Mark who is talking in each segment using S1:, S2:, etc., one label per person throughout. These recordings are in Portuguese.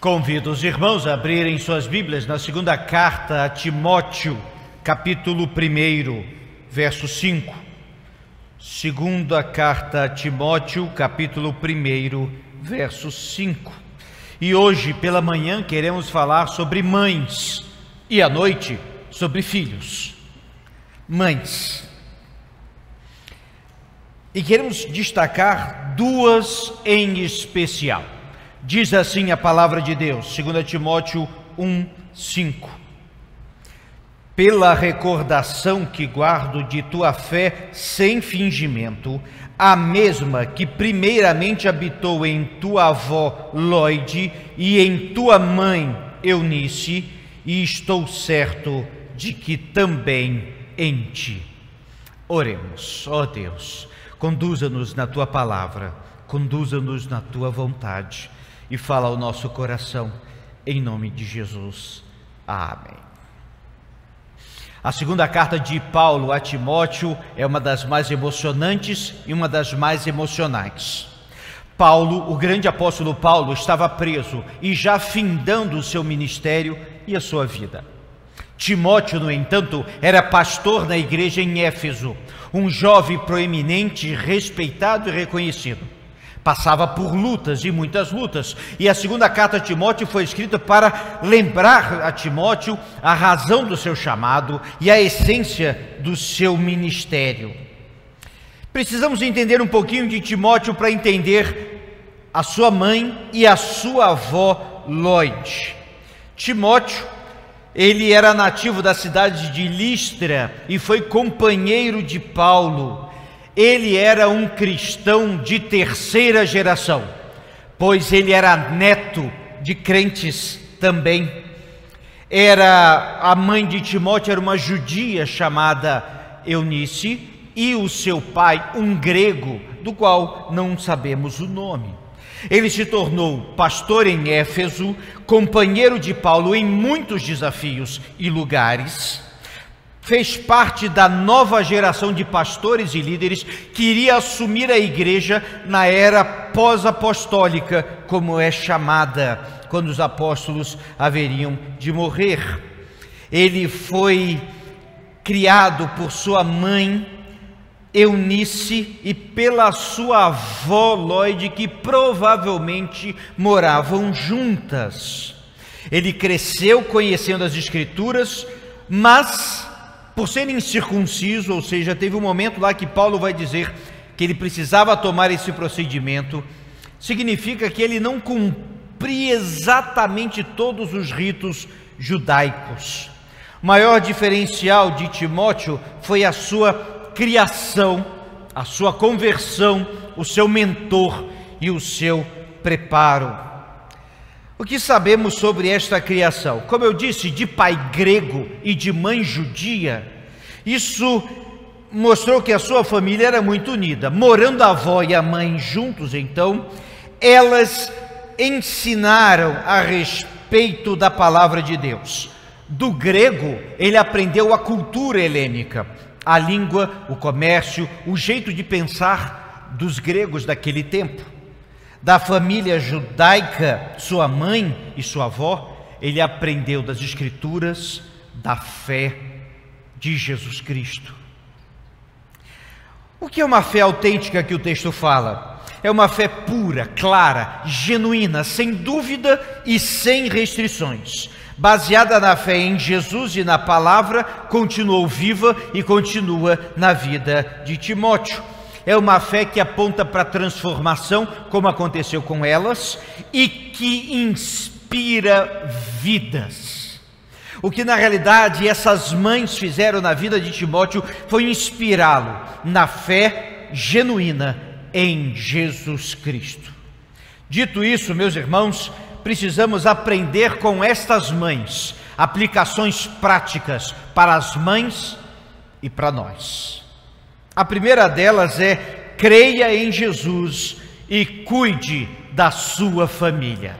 S1: Convido os irmãos a abrirem suas Bíblias na segunda carta a Timóteo, capítulo 1, verso 5. Segunda carta a Timóteo, capítulo 1, verso 5. E hoje pela manhã queremos falar sobre mães e à noite sobre filhos. Mães. E queremos destacar duas em especial. Diz assim a palavra de Deus, 2 Timóteo 1, 5. Pela recordação que guardo de tua fé sem fingimento, a mesma que primeiramente habitou em tua avó Lóide e em tua mãe Eunice, e estou certo de que também em ti. Oremos. Ó Deus, conduza-nos na tua palavra, conduza-nos na tua vontade e fala ao nosso coração, em nome de Jesus. Amém. A segunda carta de Paulo a Timóteo é uma das mais emocionantes e uma das mais emocionais. Paulo, o grande apóstolo Paulo, estava preso e já findando o seu ministério e a sua vida. Timóteo, no entanto, era pastor na igreja em Éfeso, um jovem proeminente, respeitado e reconhecido. Passava por lutas e muitas lutas, e a segunda carta a Timóteo foi escrita para lembrar a Timóteo a razão do seu chamado e a essência do seu ministério. Precisamos entender um pouquinho de Timóteo para entender a sua mãe e a sua avó Lóide. Timóteo, ele era nativo da cidade de Listra e foi companheiro de Paulo. Ele era um cristão de terceira geração, pois ele era neto de crentes também. A mãe de Timóteo era uma judia chamada Eunice e o seu pai um grego, do qual não sabemos o nome. Ele se tornou pastor em Éfeso, companheiro de Paulo em muitos desafios e lugares. Fez parte da nova geração de pastores e líderes que iria assumir a igreja na era pós-apostólica, como é chamada, quando os apóstolos haveriam de morrer. Ele foi criado por sua mãe Eunice e pela sua avó Lóide, que provavelmente moravam juntas. Ele cresceu conhecendo as Escrituras, mas por ser incircunciso, ou seja, teve um momento lá que Paulo vai dizer que ele precisava tomar esse procedimento, significa que ele não cumpria exatamente todos os ritos judaicos. O maior diferencial de Timóteo foi a sua criação, a sua conversão, o seu mentor e o seu preparo. O que sabemos sobre esta criação? Como eu disse, de pai grego e de mãe judia, isso mostrou que a sua família era muito unida. Morando a avó e a mãe juntos, então, elas ensinaram a respeito da palavra de Deus. Do grego, ele aprendeu a cultura helênica, a língua, o comércio, o jeito de pensar dos gregos daquele tempo. Da família judaica, sua mãe e sua avó, ele aprendeu das Escrituras, da fé de Jesus Cristo. O que é uma fé autêntica que o texto fala? É uma fé pura, clara, genuína, sem dúvida e sem restrições. Baseada na fé em Jesus e na palavra, continuou viva e continua na vida de Timóteo. É uma fé que aponta para a transformação, como aconteceu com elas, e que inspira vidas. O que na realidade essas mães fizeram na vida de Timóteo foi inspirá-lo na fé genuína em Jesus Cristo. Dito isso, meus irmãos, precisamos aprender com estas mães, aplicações práticas para as mães e para nós. A primeira delas é: creia em Jesus e cuide da sua família.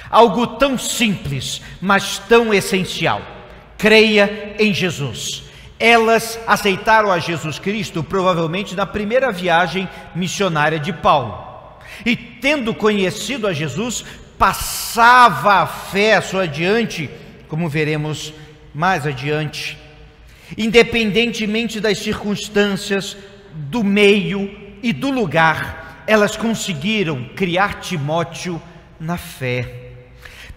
S1: Algo tão simples, mas tão essencial. Creia em Jesus. Elas aceitaram a Jesus Cristo provavelmente na primeira viagem missionária de Paulo. E tendo conhecido a Jesus, passava a fé adiante, como veremos mais adiante. Independentemente das circunstâncias, do meio e do lugar, elas conseguiram criar Timóteo na fé.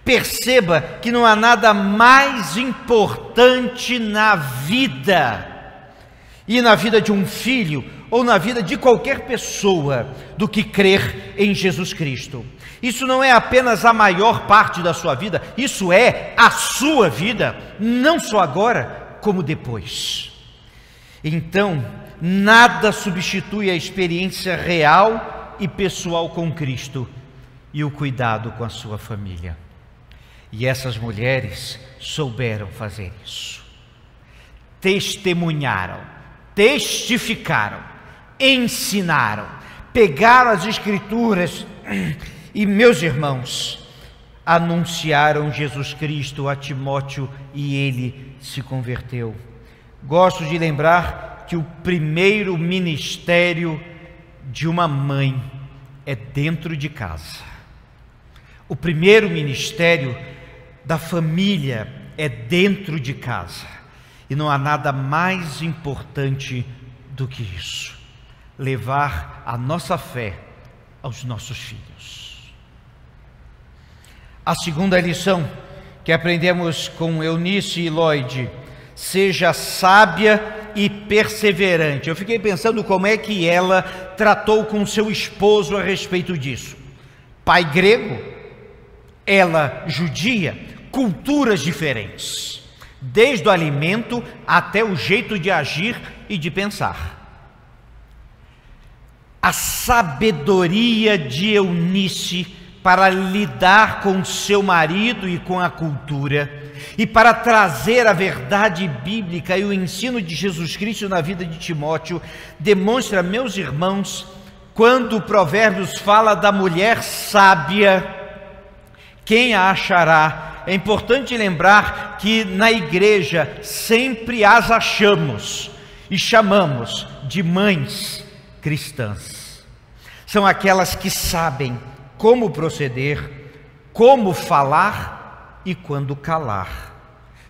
S1: Perceba que não há nada mais importante na vida, e na vida de um filho, ou na vida de qualquer pessoa, do que crer em Jesus Cristo. Isso não é apenas a maior parte da sua vida, isso é a sua vida, não só agora, como depois. Então, nada substitui a experiência real e pessoal com Cristo e o cuidado com a sua família. E essas mulheres souberam fazer isso. Testemunharam, testificaram, ensinaram, pegaram as Escrituras e, meus irmãos, anunciaram Jesus Cristo a Timóteo e ele se converteu. Gosto de lembrar que o primeiro ministério de uma mãe é dentro de casa. O primeiro ministério da família é dentro de casa. E não há nada mais importante do que isso. Levar a nossa fé aos nossos filhos. A segunda lição que aprendemos com Eunice e Lloyd: seja sábia e perseverante. Eu fiquei pensando como é que ela tratou com seu esposo a respeito disso. Pai grego, ela judia, culturas diferentes, desde o alimento até o jeito de agir e de pensar. A sabedoria de Eunice para lidar com seu marido e com a cultura, e para trazer a verdade bíblica e o ensino de Jesus Cristo na vida de Timóteo, demonstra, meus irmãos, quando o Provérbios fala da mulher sábia, quem a achará? É importante lembrar que na igreja sempre as achamos e chamamos de mães cristãs. São aquelas que sabem como proceder, como falar e quando calar.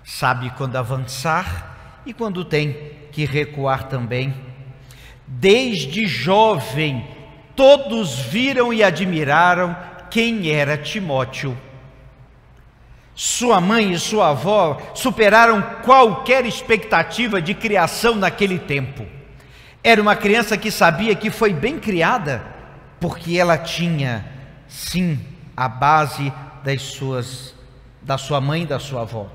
S1: Sabe quando avançar e quando tem que recuar também. Desde jovem, todos viram e admiraram quem era Timóteo. Sua mãe e sua avó superaram qualquer expectativa de criação naquele tempo. Era uma criança que sabia que foi bem criada, porque ela tinha, sim, a base da sua mãe e da sua avó.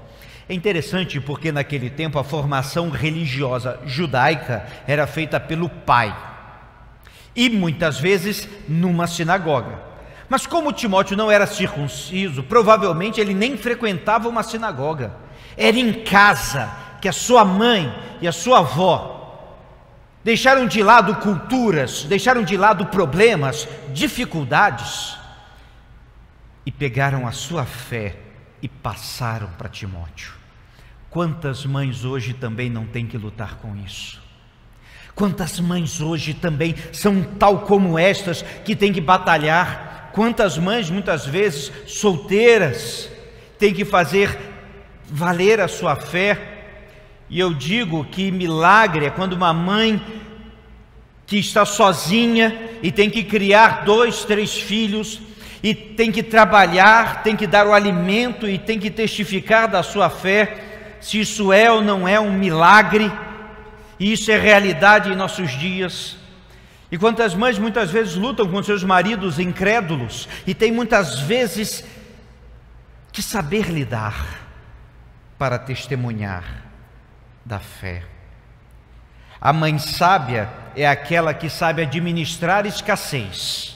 S1: É interessante porque naquele tempo a formação religiosa judaica era feita pelo pai, e muitas vezes numa sinagoga. Mas como Timóteo não era circunciso, provavelmente ele nem frequentava uma sinagoga. Era em casa que a sua mãe e a sua avó deixaram de lado culturas, deixaram de lado problemas, dificuldades, e pegaram a sua fé e passaram para Timóteo. Quantas mães hoje também não têm que lutar com isso? Quantas mães hoje também são tal como estas que têm que batalhar? Quantas mães, muitas vezes solteiras, têm que fazer valer a sua fé? E eu digo que milagre é quando uma mãe que está sozinha e tem que criar 2, 3 filhos, e tem que trabalhar, tem que dar o alimento e tem que testificar da sua fé, se isso é ou não é um milagre. E isso é realidade em nossos dias. E quantas mães muitas vezes lutam com seus maridos incrédulos e tem muitas vezes que saber lidar para testemunhar da fé. A mãe sábia é aquela que sabe administrar escassez,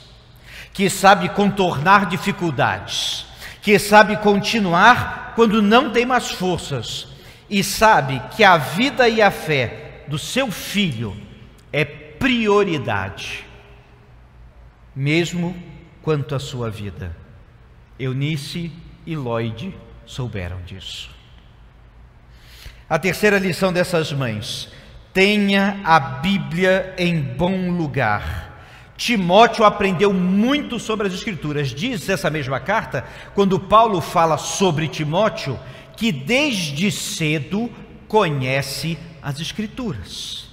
S1: que sabe contornar dificuldades, que sabe continuar quando não tem mais forças, e sabe que a vida e a fé do seu filho é prioridade, mesmo quanto à sua vida. Eunice e Lloyd souberam disso. A terceira lição dessas mães: tenha a Bíblia em bom lugar. Timóteo aprendeu muito sobre as Escrituras. Diz essa mesma carta, quando Paulo fala sobre Timóteo, que desde cedo conhece as Escrituras.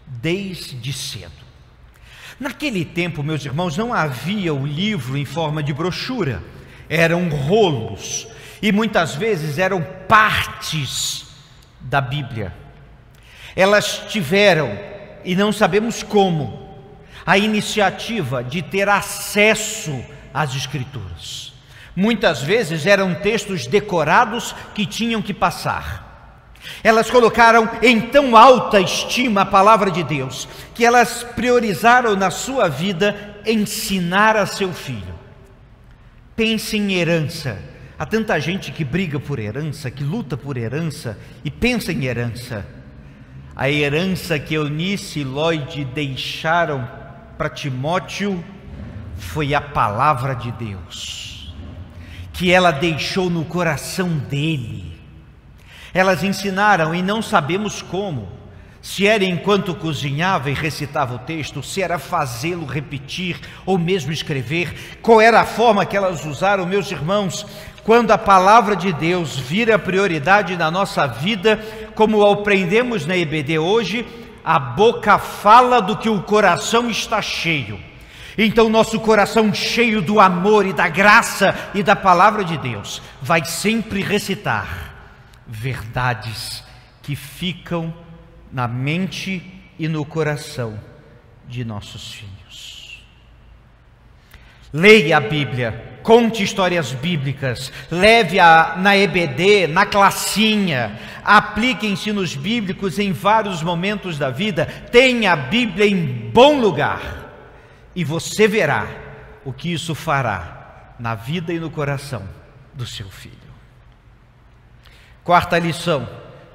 S1: Desde cedo. Naquele tempo, meus irmãos, não havia o livro em forma de brochura. Eram rolos e muitas vezes eram partes da Bíblia. Elas tiveram, e não sabemos como, a iniciativa de ter acesso às Escrituras. Muitas vezes eram textos decorados que tinham que passar. Elas colocaram em tão alta estima a palavra de Deus, que elas priorizaram na sua vida ensinar a seu filho. Pense em herança. Há tanta gente que briga por herança, que luta por herança e pensa em herança. A herança que Eunice e Lloyd deixaram para Timóteo foi a palavra de Deus, que ela deixou no coração dele. Elas ensinaram, e não sabemos como, se era enquanto cozinhava e recitava o texto, se era fazê-lo repetir ou mesmo escrever, qual era a forma que elas usaram. Meus irmãos, quando a palavra de Deus vira prioridade na nossa vida, como aprendemos na EBD hoje, a boca fala do que o coração está cheio. Então nosso coração, cheio do amor e da graça e da palavra de Deus, vai sempre recitar verdades que ficam na mente e no coração de nossos filhos. Leia a Bíblia, conte histórias bíblicas, leve-a na EBD, na classinha, aplique ensinos bíblicos em vários momentos da vida, tenha a Bíblia em bom lugar, e você verá o que isso fará na vida e no coração do seu filho. Quarta lição: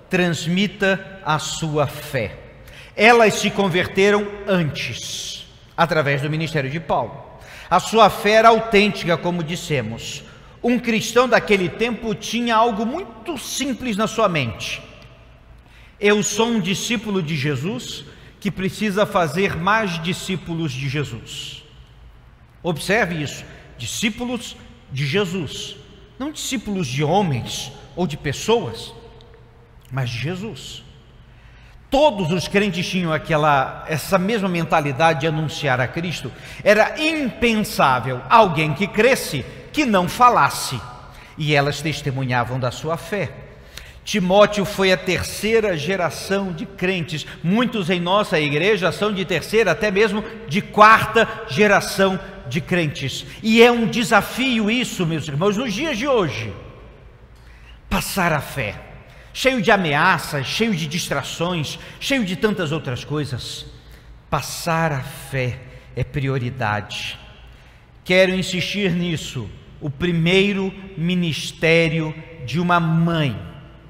S1: transmita a sua fé. Elas se converteram antes, através do ministério de Paulo. A sua fé era autêntica, como dissemos. Um cristão daquele tempo tinha algo muito simples na sua mente: eu sou um discípulo de Jesus que precisa fazer mais discípulos de Jesus. Observe isso: discípulos de Jesus, não discípulos de homens ou de pessoas, mas de Jesus. Todos os crentes tinham essa mesma mentalidade de anunciar a Cristo. Era impensável alguém que cresce que não falasse, e elas testemunhavam da sua fé. Timóteo foi a terceira geração de crentes. Muitos em nossa igreja são de terceira, até mesmo de quarta geração de crentes. E é um desafio isso, meus irmãos, nos dias de hoje. Passar a fé, cheio de ameaças, cheio de distrações, cheio de tantas outras coisas. Passar a fé é prioridade. Quero insistir nisso. O primeiro ministério de uma mãe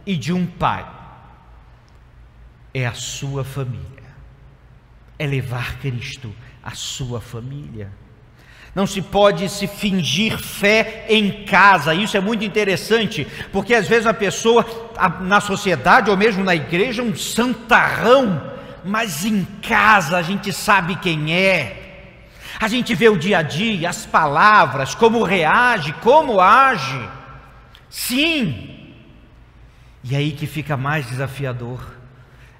S1: e de um pai é a sua família, é levar Cristo à sua família. Não se pode se fingir fé em casa. Isso é muito interessante, porque às vezes a pessoa na sociedade ou mesmo na igreja é um santarrão, mas em casa a gente sabe quem é. A gente vê o dia a dia, as palavras, como reage, como age. Sim. E aí que fica mais desafiador,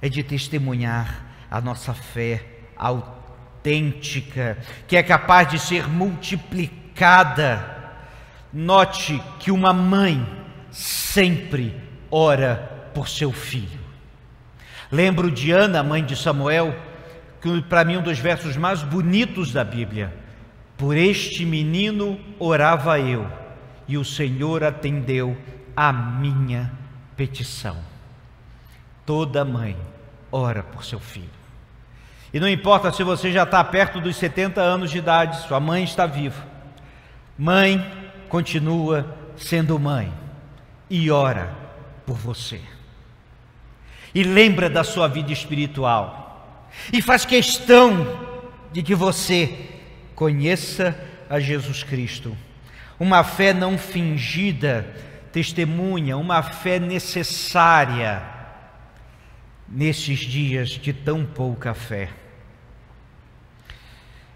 S1: é de testemunhar a nossa fé autêntica, que é capaz de ser multiplicada. Note que uma mãe sempre ora por seu filho. Lembro de Ana, mãe de Samuel, que para mim um dos versos mais bonitos da Bíblia: por este menino orava eu, e o Senhor atendeu a minha petição. Toda mãe ora por seu filho. E não importa se você já está perto dos 70 anos de idade, sua mãe está viva. Mãe continua sendo mãe e ora por você. E lembra da sua vida espiritual. E faz questão de que você conheça a Jesus Cristo. Uma fé não fingida, testemunha, uma fé necessária nesses dias de tão pouca fé.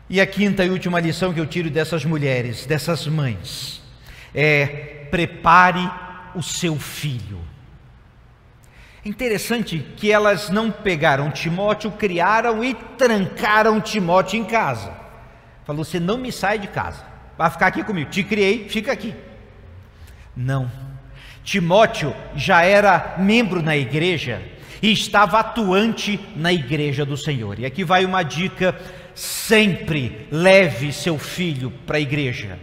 S1: E a quinta e última lição que eu tiro dessas mulheres, dessas mães, é: prepare o seu filho. É interessante que elas não pegaram Timóteo, criaram e trancaram Timóteo em casa. Falou: você não me sai de casa, vai ficar aqui comigo, te criei, fica aqui. Não, Timóteo já era membro na igreja e estava atuante na igreja do Senhor. E aqui vai uma dica: sempre leve seu filho para a igreja.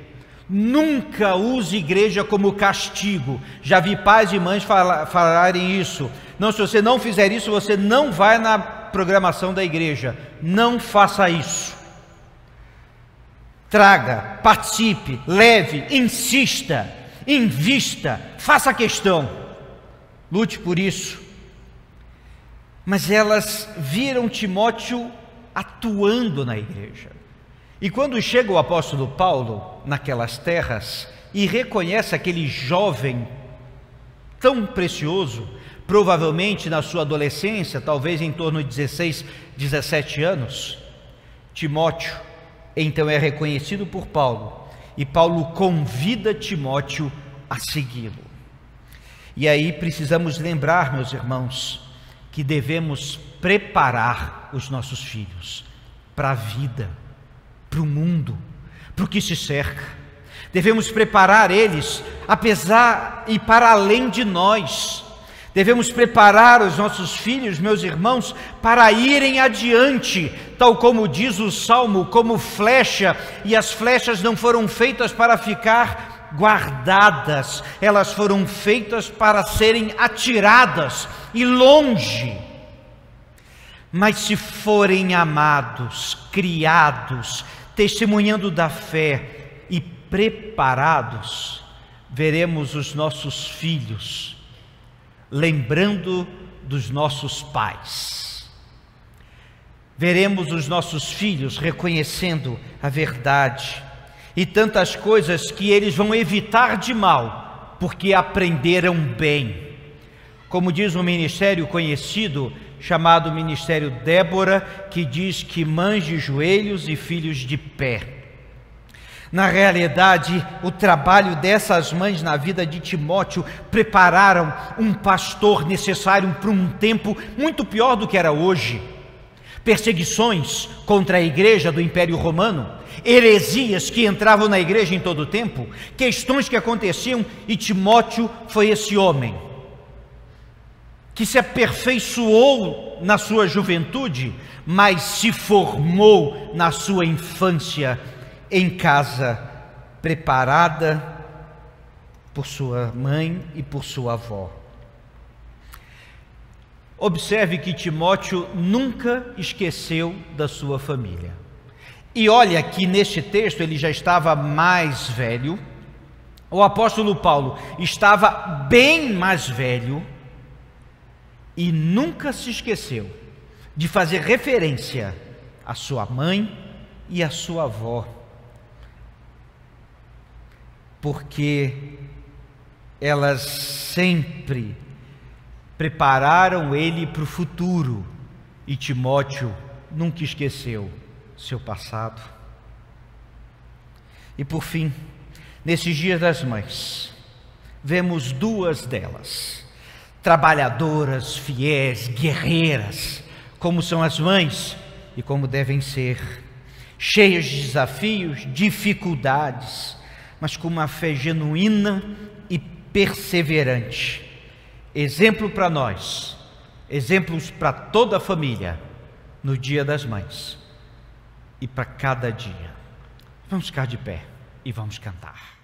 S1: Nunca use igreja como castigo. Já vi pais e mães falarem isso: não, se você não fizer isso, você não vai na programação da igreja. Não faça isso. Traga, participe, leve, insista, invista, faça questão, lute por isso. Mas elas viram Timóteo atuando na igreja. E quando chega o apóstolo Paulo naquelas terras e reconhece aquele jovem tão precioso, provavelmente na sua adolescência, talvez em torno de 16, 17 anos, Timóteo então é reconhecido por Paulo, e Paulo convida Timóteo a segui-lo. E aí precisamos lembrar, meus irmãos, que devemos preparar os nossos filhos para a vida, para o mundo, para o que se cerca. Devemos preparar eles, apesar e para além de nós. Devemos preparar os nossos filhos, meus irmãos, para irem adiante, tal como diz o Salmo, como flecha, e as flechas não foram feitas para ficar guardadas, elas foram feitas para serem atiradas e longe. Mas se forem amados, criados, testemunhando da fé e preparados, veremos os nossos filhos lembrando dos nossos pais. Veremos os nossos filhos reconhecendo a verdade e tantas coisas que eles vão evitar de mal, porque aprenderam bem. Como diz um ministério conhecido, chamado Ministério Débora, que diz que mães de joelhos e filhos de pé. Na realidade, o trabalho dessas mães na vida de Timóteo prepararam um pastor necessário para um tempo muito pior do que era hoje. Perseguições contra a igreja do Império Romano, heresias que entravam na igreja em todo o tempo, questões que aconteciam, e Timóteo foi esse homem que se aperfeiçoou na sua juventude, mas se formou na sua infância em casa, preparada por sua mãe e por sua avó. Observe que Timóteo nunca esqueceu da sua família. E olha que neste texto ele já estava mais velho, o apóstolo Paulo estava bem mais velho, e nunca se esqueceu de fazer referência à sua mãe e à sua avó, porque elas sempre prepararam ele para o futuro, e Timóteo nunca esqueceu seu passado. E por fim, nesses dias das mães, vemos duas delas, trabalhadoras, fiéis, guerreiras, como são as mães e como devem ser, cheias de desafios, dificuldades, mas com uma fé genuína e perseverante. Exemplo para nós, exemplos para toda a família, no Dia das Mães e para cada dia. Vamos ficar de pé e vamos cantar.